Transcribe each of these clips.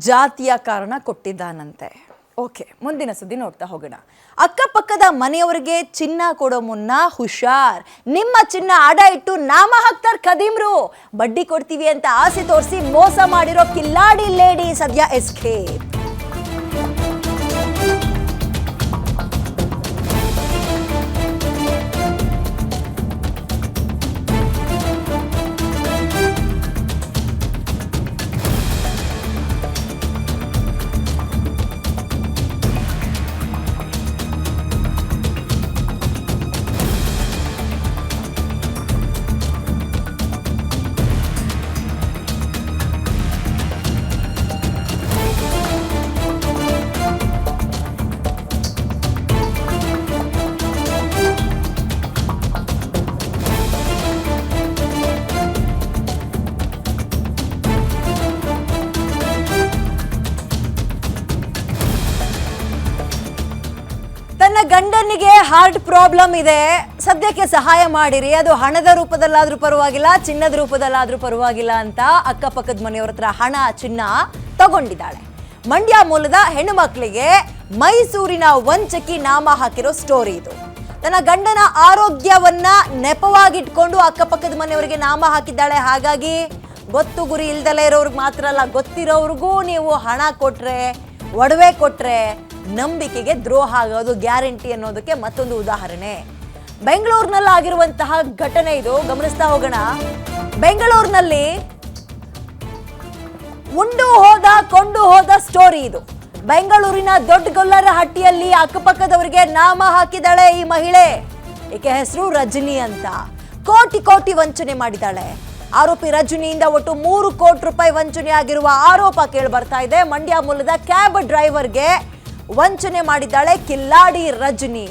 ಜಾತಿಯ ಕಾರಣ ಕೊಟ್ಟಿದ್ದಾನಂತೆ. ಓಕೆ, ಮುಂದಿನ ಸುದ್ದಿ ನೋಡ್ತಾ ಹೋಗೋಣ. ಅಕ್ಕಪಕ್ಕದ ಮನೆಯವರಿಗೆ ಚಿನ್ನ ಕೊಡೋ ಮುನ್ನ ಹುಷಾರ್, ನಿಮ್ಮ ಚಿನ್ನ ಅಡ ಇಟ್ಟು ನಾಮ ಹಾಕ್ತಾರ ಖದೀಮ್ರು. ಬಡ್ಡಿ ಕೊಡ್ತೀವಿ ಅಂತ ಆಸೆ ತೋರಿಸಿ ಮೋಸ ಮಾಡಿರೋ ಕಿಲ್ಲಾಡಿ ಲೇಡಿ ಸದ್ಯ ಎಸ್ಕೇಪ್. ತನ್ನ ಗಂಡನಿಗೆ ಹಾರ್ಟ್ ಪ್ರಾಬ್ಲಮ್ ಇದೆ, ಸದ್ಯಕ್ಕೆ ಸಹಾಯ ಮಾಡಿರಿ, ಅದು ಹಣದ ರೂಪದಲ್ಲಾದ್ರೂ ಪರವಾಗಿಲ್ಲ, ಚಿನ್ನದ ರೂಪದಲ್ಲಾದ್ರೂ ಪರವಾಗಿಲ್ಲ ಅಂತ ಅಕ್ಕಪಕ್ಕದ ಮನೆಯವರ ಹತ್ರ ಹಣ ಚಿನ್ನ ತಗೊಂಡಿದ್ದಾಳೆ. ಮಂಡ್ಯ ಮೂಲದ ಹೆಣ್ಣು ಮಕ್ಕಳಿಗೆ ಮೈಸೂರಿನ ವಂಚಕಿ ನಾಮ ಹಾಕಿರೋ ಸ್ಟೋರಿ ಇದು. ತನ್ನ ಗಂಡನ ಆರೋಗ್ಯವನ್ನ ನೆಪವಾಗಿಟ್ಕೊಂಡು ಅಕ್ಕಪಕ್ಕದ ಮನೆಯವರಿಗೆ ನಾಮ ಹಾಕಿದ್ದಾಳೆ. ಹಾಗಾಗಿ ಗೊತ್ತು ಗುರಿ ಇಲ್ದಲೇ ಇರೋರ್ಗೆ ಮಾತ್ರ ಅಲ್ಲ, ಗೊತ್ತಿರೋರ್ಗೂ ನೀವು ಹಣ ಕೊಟ್ರೆ, ಒಡವೆ ಕೊಟ್ರೆ ನಂಬಿಕೆಗೆ ದ್ರೋಹ ಆಗೋದು ಗ್ಯಾರಂಟಿ ಅನ್ನೋದಕ್ಕೆ ಮತ್ತೊಂದು ಉದಾಹರಣೆ. ಬೆಂಗಳೂರಿನಲ್ಲಿ ಆಗಿರುವಂತಹ ಘಟನೆ ಇದು, ಗಮನಿಸ್ತಾ ಹೋಗೋಣ. ಬೆಂಗಳೂರಿನಲ್ಲಿ ಉಂಡು ಹೋದ ಕೊಂಡು ಹೋದ ಸ್ಟೋರಿ ಇದು. ಬೆಂಗಳೂರಿನ ದೊಡ್ಡಗೊಲ್ಲರಹಟ್ಟಿಯಲ್ಲಿ ಅಕ್ಕಪಕ್ಕದವರಿಗೆ ನಾಮ ಹಾಕಿದ್ದಾಳೆ ಈ ಮಹಿಳೆ. ಈಕೆ ಹೆಸರು ರಜನಿ ಅಂತ. ಕೋಟಿ ಕೋಟಿ ವಂಚನೆ ಮಾಡಿದ್ದಾಳೆ. ಆರೋಪಿ ರಜನಿಯಿಂದ ಒಟ್ಟು 3 ಕೋಟಿ ರೂಪಾಯಿ ವಂಚನೆ ಆಗಿರುವ ಆರೋಪ ಕೇಳಿ ಬರ್ತಾ ಇದೆ. ಮಂಡ್ಯ ಮೂಲದ ಕ್ಯಾಬ್ ಡ್ರೈವರ್ಗೆ ವಂಚನೆ ಮಾಡಿದ್ದಾಳೆ ಕಿಲ್ಲಾಡಿ ರಜನಿ.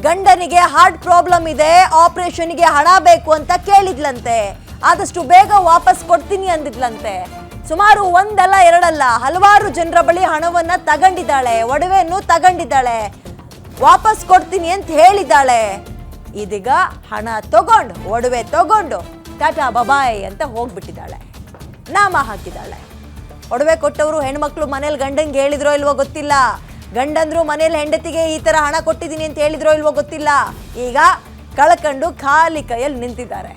ಗಂಡನಿಗೆ ಹಾರ್ಟ್ ಪ್ರಾಬ್ಲಮ್ ಇದೆ, ಆಪರೇಷನ್ಗೆ ಹಣ ಬೇಕು ಅಂತ ಕೇಳಿದ್ಲಂತೆ. ಆದಷ್ಟು ಬೇಗ ವಾಪಸ್ ಕೊಡ್ತೀನಿ ಅಂದಿದ್ಲಂತೆ. ಸುಮಾರು ಒಂದಲ್ಲ ಎರಡಲ್ಲ ಹಲವಾರು ಜನರ ಬಳಿ ಹಣವನ್ನ ತಗೊಂಡಿದ್ದಾಳೆ, ಒಡವೆಯನ್ನು ತಗೊಂಡಿದ್ದಾಳೆ, ವಾಪಸ್ ಕೊಡ್ತೀನಿ ಅಂತ ಹೇಳಿದ್ದಾಳೆ. ಇದೀಗ ಹಣ ತಗೊಂಡು ಒಡವೆ ತಗೊಂಡು ಟಾಟಾ ಬಬಾಯ್ ಅಂತ ಹೋಗ್ಬಿಟ್ಟಿದ್ದಾಳೆ, ನಾಮ ಹಾಕಿದ್ದಾಳೆ. ಒಡವೆ ಕೊಟ್ಟವರು ಹೆಣ್ಮಕ್ಳು ಮನೇಲಿ ಗಂಡಂಗೆ ಹೇಳಿದ್ರೋ ಇಲ್ವೋ ಗೊತ್ತಿಲ್ಲ, ಗಂಡಂದ್ರು ಮನೇಲಿ ಹೆಂಡತಿಗೆ ಈ ತರ ಹಣ ಕೊಟ್ಟಿದ್ದೀನಿ ಅಂತ ಹೇಳಿದ್ರೋ ಇಲ್ವೋ ಗೊತ್ತಿಲ್ಲ. ಈಗ ಕಳ್ಕೊಂಡು ಖಾಲಿ ಕೈಯಲ್ಲಿ ನಿಂತಿದ್ದಾರೆ.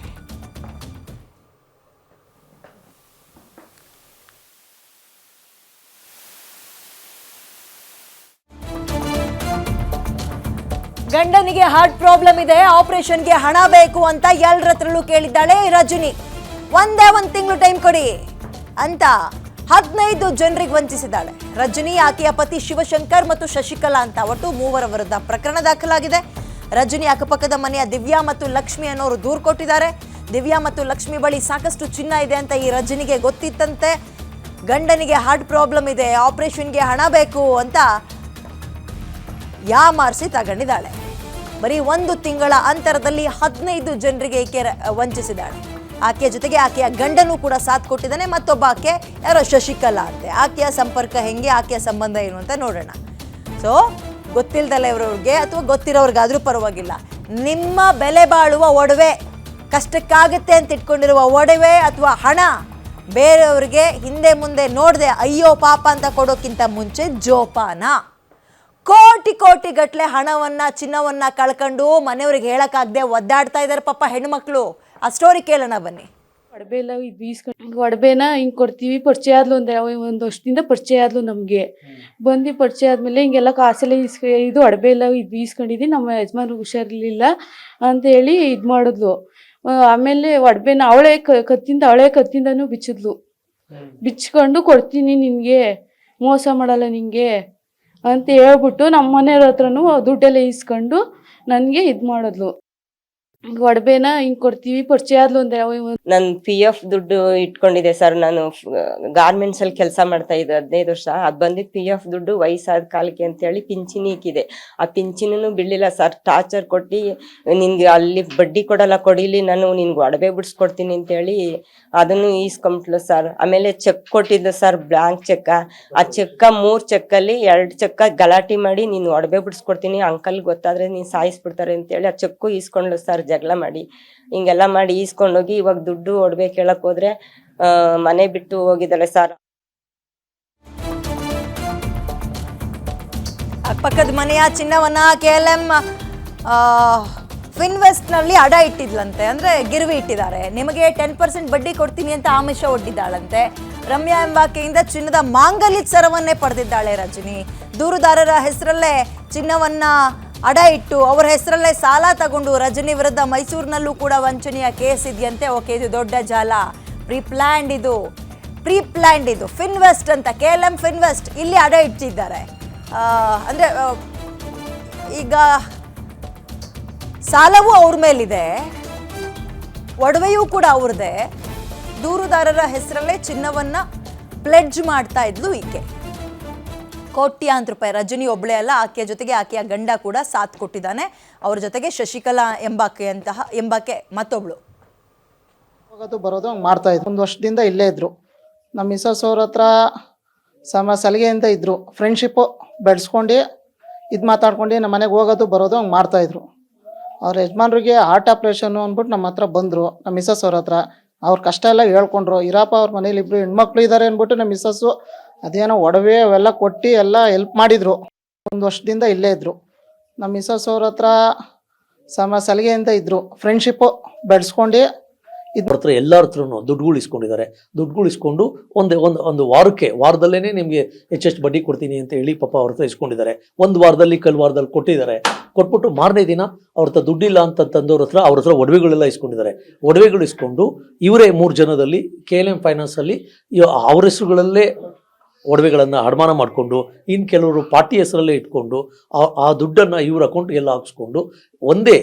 ಗಂಡನಿಗೆ ಹಾರ್ಟ್ ಪ್ರಾಬ್ಲಮ್ ಇದೆ, ಆಪರೇಷನ್ಗೆ ಹಣ ಬೇಕು ಅಂತ ಎಲ್ಲರ ಹತ್ರಲ್ಲೂ ಕೇಳಿದ್ದಾಳೆ ರಜನಿ. ಒಂದೇ ಒಂದು ತಿಂಗಳು ಟೈಮ್ ಕೊಡಿ ಅಂತ 15 ಜನರಿಗೆ ವಂಚಿಸಿದ್ದಾಳೆ ರಜನಿ. ಆಕೆಯ ಪತಿ ಶಿವಶಂಕರ್ ಮತ್ತು ಶಶಿಕಲಾ ಅಂತ ಒಟ್ಟು 3 ವಿರುದ್ಧ ಪ್ರಕರಣ ದಾಖಲಾಗಿದೆ. ರಜನಿ ಅಕ್ಕಪಕ್ಕದ ಮನೆಯ ದಿವ್ಯಾ ಮತ್ತು ಲಕ್ಷ್ಮಿ ಅನ್ನೋರು ದೂರು ಕೊಟ್ಟಿದ್ದಾರೆ. ದಿವ್ಯಾ ಮತ್ತು ಲಕ್ಷ್ಮಿ ಬಳಿ ಸಾಕಷ್ಟು ಚಿನ್ನ ಇದೆ ಅಂತ ಈ ರಜನಿಗೆ ಗೊತ್ತಿತ್ತಂತೆ. ಗಂಡನಿಗೆ ಹಾರ್ಟ್ ಪ್ರಾಬ್ಲಮ್ ಇದೆ, ಆಪರೇಷನ್ಗೆ ಹಣ ಬೇಕು ಅಂತ ಯಾಮಾರಿಸಿ ತಗೊಂಡಿದ್ದಾಳೆ. ಬರೀ 1 ತಿಂಗಳ ಅಂತರದಲ್ಲಿ 15 ಜನರಿಗೆ ಈಕೆ ವಂಚಿಸಿದ್ದಾಳೆ. ಆಕೆಯ ಜೊತೆಗೆ ಆಕೆಯ ಗಂಡನೂ ಕೂಡ ಸಾಥ್ ಕೊಟ್ಟಿದ್ದಾನೆ. ಮತ್ತೊಬ್ಬ ಆಕೆ ಯಾರೋ ಶಶಿಕಲಾ ಅಂತೆ. ಆಕೆಯ ಸಂಪರ್ಕ ಹೆಂಗೆ, ಆಕೆಯ ಸಂಬಂಧ ಏನು ಅಂತ ನೋಡೋಣ. ಸೊ ಗೊತ್ತಿಲ್ದಲ್ಲ ಇವ್ರವ್ರಿಗೆ ಅಥವಾ ಗೊತ್ತಿರೋರ್ಗಾದ್ರೂ ಪರವಾಗಿಲ್ಲ, ನಿಮ್ಮ ಬೆಲೆ ಬಾಳುವ ಒಡವೆ, ಕಷ್ಟಕ್ಕಾಗುತ್ತೆ ಅಂತ ಇಟ್ಕೊಂಡಿರುವ ಒಡವೆ ಅಥವಾ ಹಣ ಬೇರೆಯವ್ರಿಗೆ ಹಿಂದೆ ಮುಂದೆ ನೋಡದೆ ಅಯ್ಯೋ ಪಾಪ ಅಂತ ಕೊಡೋಕ್ಕಿಂತ ಮುಂಚೆ ಜೋಪಾನ. ಕೋಟಿ ಕೋಟಿ ಗಟ್ಟಲೆ ಹಣವನ್ನ ಚಿನ್ನವನ್ನ ಕಳ್ಕೊಂಡು ಮನೆಯವ್ರಿಗೆ ಹೇಳಕ್ಕಾಗದೆ ಒದ್ದಾಡ್ತಾ ಇದ್ದಾರೆ ಪಾಪ ಹೆಣ್ಮಕ್ಳು. ಆ ಸ್ಟೋರಿ ಕೇಳೋಣ ಬನ್ನಿ. ಒಡವೆ ಎಲ್ಲ ಇದು ಈಸ್ಕೊಂಡು ಒಡವೆನ ಹಿಂಗೆ ಕೊಡ್ತೀವಿ, ಪರಿಚಯ ಆದ್ಲು ಒಂದು ವರ್ಷದಿಂದ ಪರಿಚಯ ಆದ್ಲು ನಮಗೆ. ಬಂದು ಪರಿಚಯ ಆದಮೇಲೆ ಹಿಂಗೆಲ್ಲ ಕಾಸೆಲ್ಲ ಇದು ಒಡವೆ ಎಲ್ಲ ಇದು ಈಸ್ಕೊಂಡಿದ್ದು ನಮ್ಮ ಯಜಮಾನ್ರಿಗೆ ಹುಷಾರಿರ್ಲಿಲ್ಲ ಅಂತ ಹೇಳಿ ಇದು ಮಾಡಿದ್ಲು. ಆಮೇಲೆ ಒಡವೆನ ಅವಳೇ ಕತ್ತಿಂದನೂ ಬಿಚ್ಚಿದ್ಲು. ಬಿಚ್ಕೊಂಡು ಕೊಡ್ತೀನಿ ನಿನಗೆ, ಮೋಸ ಮಾಡಲ್ಲ ನಿನಗೆ ಅಂತ ಹೇಳ್ಬಿಟ್ಟು ನಮ್ಮ ಮನೆಯವ್ರ ಹತ್ರನೂ ದುಡ್ಡೆಲ್ಲ ಈಸ್ಕೊಂಡು ನನಗೆ ಇದು ಮಾಡಿದ್ಲು. ಒಡವೆನ ಹಿಂಗೆ ಕೊಡ್ತೀವಿ, ಪರಿಚಯ ಆದ್ಲು ನಾನು PF ದುಡ್ಡು ಇಟ್ಕೊಂಡಿದ್ದೆ ಸರ್. ನಾನು ಗಾರ್ಮೆಂಟ್ಸ್ ಅಲ್ಲಿ ಕೆಲಸ ಮಾಡ್ತಾ ಇದ್ದೆ 15 ವರ್ಷ. ಅದು ಬಂದು PF ದುಡ್ಡು ವಯಸ್ಸಾದ ಕಾಲಕ್ಕೆ ಅಂತ ಹೇಳಿ ಪಿಂಚಿನಿ ಇಕ್ಕಿದೆ. ಆ ಪಿಂಚಿನೂ ಬಿಡ್ಲಿಲ್ಲ ಸರ್. ಟಾರ್ಚರ್ ಕೊಟ್ಟು ನಿನ್ಗೆ ಅಲ್ಲಿ ಬಡ್ಡಿ ಕೊಡಲ್ಲ, ಕೊಡಿಲಿ ನಾನು ನಿನ್ಗೆ ಒಡವೆ ಬಿಡಿಸ್ಕೊಡ್ತೀನಿ ಅಂತ ಹೇಳಿ ಅದನ್ನು ಈಸ್ಕೊಂಬಿಟ್ಲು ಸರ್. ಆಮೇಲೆ ಚೆಕ್ ಕೊಟ್ಟಿದ್ದೆ ಸರ್, ಬ್ಲಾಂಕ್ ಚೆಕ್. ಆ ಚೆಕ್ 3 ಚೆಕ್ಕಲ್ಲಿ 2 ಚೆಕ್ ಗಲಾಟೆ ಮಾಡಿ ನೀನು ಒಡವೆ ಬಿಡಿಸ್ಕೊಡ್ತೀನಿ, ಅಂಕಲ್ ಗೊತ್ತಾದ್ರೆ ನೀನು ಸಾಯಿಸ್ಬಿಡ್ತಾರೆ ಅಂತ ಹೇಳಿ ಆ ಚೆಕ್ಕು ಈಸ್ಕೊಂಡ್ಲು ಸರ್. ಜಗಳ ಮಾಡಿ ಹಿಂಗೆಲ್ಲ ಮಾಡಿ ಈಸ್ಕೊಂಡೋಗಿ ಇವಾಗ ದುಡ್ಡು ಒಡವೆ ಕೇಳಕ್ ಹೋದ್ರೆ ಮನೆ ಬಿಟ್ಟು ಹೋಗಿದ್ದಾಳೆ ಸರ್. ಅಕ್ಕಪಕ್ಕದ ಮನೆಯ ಚಿನ್ನವನ್ನ KLM ಫಿನ್ವೆಸ್ಟ್ನಲ್ಲಿ ಅಡ ಇಟ್ಟಿದ್ಲಂತೆ, ಅಂದರೆ ಗಿರ್ವಿ ಇಟ್ಟಿದ್ದಾರೆ. ನಿಮಗೆ 10% ಬಡ್ಡಿ ಕೊಡ್ತೀನಿ ಅಂತ ಆಮಿಷ ಒಡ್ಡಿದ್ದಾಳಂತೆ. ರಮ್ಯಾ ಎಂಬಾಕೆಯಿಂದ ಚಿನ್ನದ ಮಾಂಗಲ್ಯದ ಸರವನ್ನೇ ಪಡೆದಿದ್ದಾಳೆ ರಜನಿ. ದೂರುದಾರರ ಹೆಸರಲ್ಲೇ ಚಿನ್ನವನ್ನ ಅಡ ಇಟ್ಟು ಅವರ ಹೆಸರಲ್ಲೇ ಸಾಲ ತಗೊಂಡು ರಜನಿ ವಿರುದ್ಧ ಮೈಸೂರಿನಲ್ಲೂ ಕೂಡ ವಂಚನೆಯ ಕೇಸ್ ಇದೆಯಂತೆ. ಓಕೆ, ಇದು ದೊಡ್ಡ ಜಾಲ, ಪ್ರೀಪ್ಲ್ಯಾಂಡ್ ಇದು ಫಿನ್ವೆಸ್ಟ್ ಅಂತ, KLM ಫಿನ್ವೆಸ್ಟ್ ಇಲ್ಲಿ ಅಡ ಇಟ್ಟಿದ್ದಾರೆ. ಅಂದರೆ ಈಗ ಸಾಲವೂ ಅವ್ರ ಮೇಲಿದೆ, ಒಡವೆಯೂ ಕೂಡ ಅವ್ರದ್ದೇ. ದೂರುದಾರರ ಹೆಸರಲ್ಲೇ ಚಿನ್ನವನ್ನ ಪ್ಲೆಡ್ಜ್ ಮಾಡ್ತಾ ಇದ್ಲು ಈಕೆ. ಕೋಟ್ಯಾಂತರ ರೂಪಾಯಿ. ರಜನಿ ಒಬ್ಳೆ ಅಲ್ಲ, ಆಕೆಯ ಜೊತೆಗೆ ಆಕೆಯ ಗಂಡ ಕೂಡ ಸಾಥ್ ಕೊಟ್ಟಿದ್ದಾನೆ. ಅವ್ರ ಜೊತೆಗೆ ಶಶಿಕಲಾ ಎಂಬಾಕೆ ಮತ್ತೊಬ್ಳು. ಹೋಗೋದು ಬರೋದು ಹಂಗೆ ಮಾಡ್ತಾಯಿದ್ರು. 1 ವರ್ಷದಿಂದ ಇಲ್ಲೇ ಇದ್ದರು. ನಮ್ಮ ಮಿಸಸ್ ಅವ್ರ ಹತ್ರ ಸಲಿಗೆಯಿಂದ ಇದ್ದರು. ಫ್ರೆಂಡ್ಶಿಪ್ಪು ಬೆಳೆಸ್ಕೊಂಡು ಇದು ಮಾತಾಡ್ಕೊಂಡು ನಮ್ಮ ಮನೆಗೆ ಹೋಗೋದು ಬರೋದು ಹಂಗೆ ಮಾಡ್ತಾಯಿದ್ರು. ಅವ್ರ ಯಜಮಾನ್ರಿಗೆ ಹಾರ್ಟ್ ಆಪ್ರೇಷನ್ನು ಅಂದ್ಬಿಟ್ಟು ನಮ್ಮ ಹತ್ರ ಬಂದರು. ನಮ್ಮ ಮಿಸಸ್ ಅವ್ರ ಹತ್ರ ಅವ್ರ ಕಷ್ಟ ಎಲ್ಲ ಹೇಳ್ಕೊಂಡ್ರು. ಇರಪ್ಪ ಅವ್ರ ಮನೇಲಿ 2 ಹೆಣ್ಮಕ್ಳು ಇದ್ದಾರೆ ಅಂದ್ಬಿಟ್ಟು ನಮ್ಮ ಮಿಸಸ್ಸು ಅದೇನೋ ಒಡವೆ ಅವೆಲ್ಲ ಕೊಟ್ಟು ಎಲ್ಲ ಹೆಲ್ಪ್ ಮಾಡಿದರು. 1 ವರ್ಷದಿಂದ ಇಲ್ಲೇ ಇದ್ದರು. ನಮ್ಮ ಮಿಸಸ್ ಅವ್ರ ಹತ್ರ ಸಲಿಗೆಯಿಂದ ಇದ್ದರು. ಫ್ರೆಂಡ್ಶಿಪ್ಪು ಬೆಳೆಸ್ಕೊಂಡು ಅವ್ರ ಹತ್ರ ಎಲ್ಲರ ಹತ್ರನೂ ದುಡ್ಡುಗಳು ಇಸ್ಕೊಂಡಿದ್ದಾರೆ. ದುಡ್ಡುಗಳು ಇಸ್ಕೊಂಡು ಒಂದು ವಾರದಲ್ಲೇ ನಿಮಗೆ ಹೆಚ್ಚೆಷ್ಟು ಬಡ್ಡಿ ಕೊಡ್ತೀನಿ ಅಂತ ಹೇಳಿ ಪಾಪ ಅವ್ರ ಹತ್ರ ಇಸ್ಕೊಂಡಿದ್ದಾರೆ. ಒಂದು ವಾರದಲ್ಲಿ ಕೊಟ್ಟಿದ್ದಾರೆ. ಕೊಟ್ಬಿಟ್ಟು ಮಾರನೇ ದಿನ ಅವ್ರ ಹತ್ರ ದುಡ್ಡಿಲ್ಲ ಅಂತಂದವ್ರ ಹತ್ರ ಒಡವೆಗಳೆಲ್ಲ ಇಸ್ಕೊಂಡಿದ್ದಾರೆ. ಒಡವೆಗಳು ಇಸ್ಕೊಂಡು ಇವರೇ 3 ಜನದಲ್ಲಿ KLM ಫೈನಾನ್ಸಲ್ಲಿ ಅವ್ರ ಹೆಸರುಗಳಲ್ಲೇ ಒಡವೆಗಳನ್ನು ಅಡಮಾನ ಮಾಡಿಕೊಂಡು ಇನ್ನು ಕೆಲವರು ಪಾರ್ಟಿ ಹೆಸರಲ್ಲೇ ಇಟ್ಕೊಂಡು ಆ ದುಡ್ಡನ್ನು ಇವ್ರ ಅಕೌಂಟ್ಗೆಲ್ಲ ಹಾಕ್ಸ್ಕೊಂಡು ಒಂದೇ